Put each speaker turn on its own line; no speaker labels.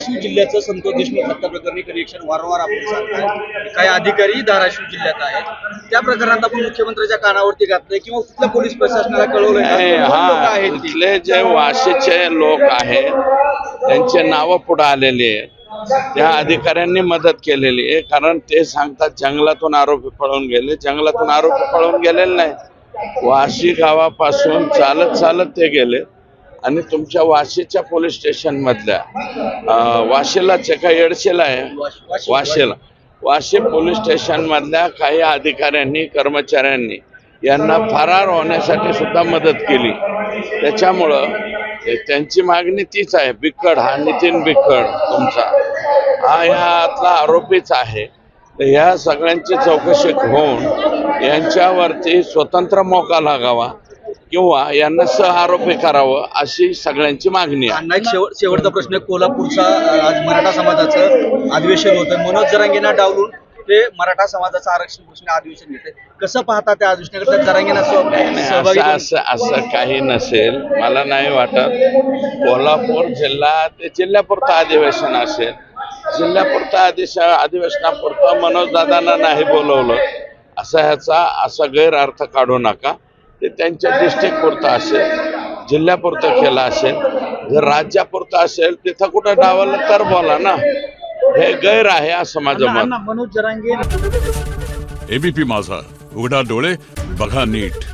धाराशिव जिल्ह्याचं संतोष देशमुख हत्या प्रकरणी कनेक्शन वारंवार आपण सांगताय, काही अधिकारी धाराशिव जिल्ह्यात आहेत, त्या प्रकरणात आपण मुख्यमंत्र्यांच्या कानावरती घातलंय किंवा तिथल्या पोलीस प्रशासनाला कळवलंय?
हा, इथले जे वाशीचे लोक आहेत त्यांचे नावं पुढे आलेली आहे, त्या अधिकाऱ्यांनी मदत केलेली आहे. कारण ते सांगतात जंगलातून आरोपी पळून गेले. जंगलातून आरोपी पळून गेलेले नाही, वाशी गावापासून चालत चालत ते गेले आणि तुमच्या वाशीच्या पोलीस स्टेशन मधल्या वाशीला काही एडशेला आहे, वाशी पोलीस स्टेशन मधल्या काही अधिकाऱ्यांनी कर्मचाऱ्यांनी यांना फरार होण्यासाठी सुद्धा मदत केली. त्याच्यामुळं त्यांची मागणी तीच आहे. बिक्कड हा नितीन बिक्कड तुमचा हा ह्यातला आरोपीच आहे. तर ह्या सगळ्यांची चौकशी होऊन यांच्यावरती स्वतंत्र मोका लागावा किंवा यांना सह आरोपी करावं अशी सगळ्यांची मागणी आहे.
शेवटचा प्रश्न, कोल्हापूरचा आज मराठा समाजाचं अधिवेशन होतं, मनोज जरांगेंना डावलून ते मराठा समाजाचं आरक्षण प्रश्न अधिवेशन घेते, कसं पाहता त्या अधिवेशनाकडे? जरांगेंना सहभागी
असं काही नसेल, मला नाही वाटत. कोल्हापूर जिल्हा ते जिल्ह्यापुरतं अधिवेशन असेल, जिल्ह्यापुरतं अधिवेशनापुरतं मनोज दादांना नाही बोलवलं असा गैरअर्थ काढू नका. ते त्यांच्या डिस्ट्रिक्ट पुरतं असेल, जिल्ह्यापुरतं केलं असेल. जर राज्यापुरतं असेल तिथं कुठं डावलं तर बोला ना, हे गैर आहे असं माझं मत.
मनोज जरांगे.
एबीपी माझा, उघडा डोळे बघा नीट.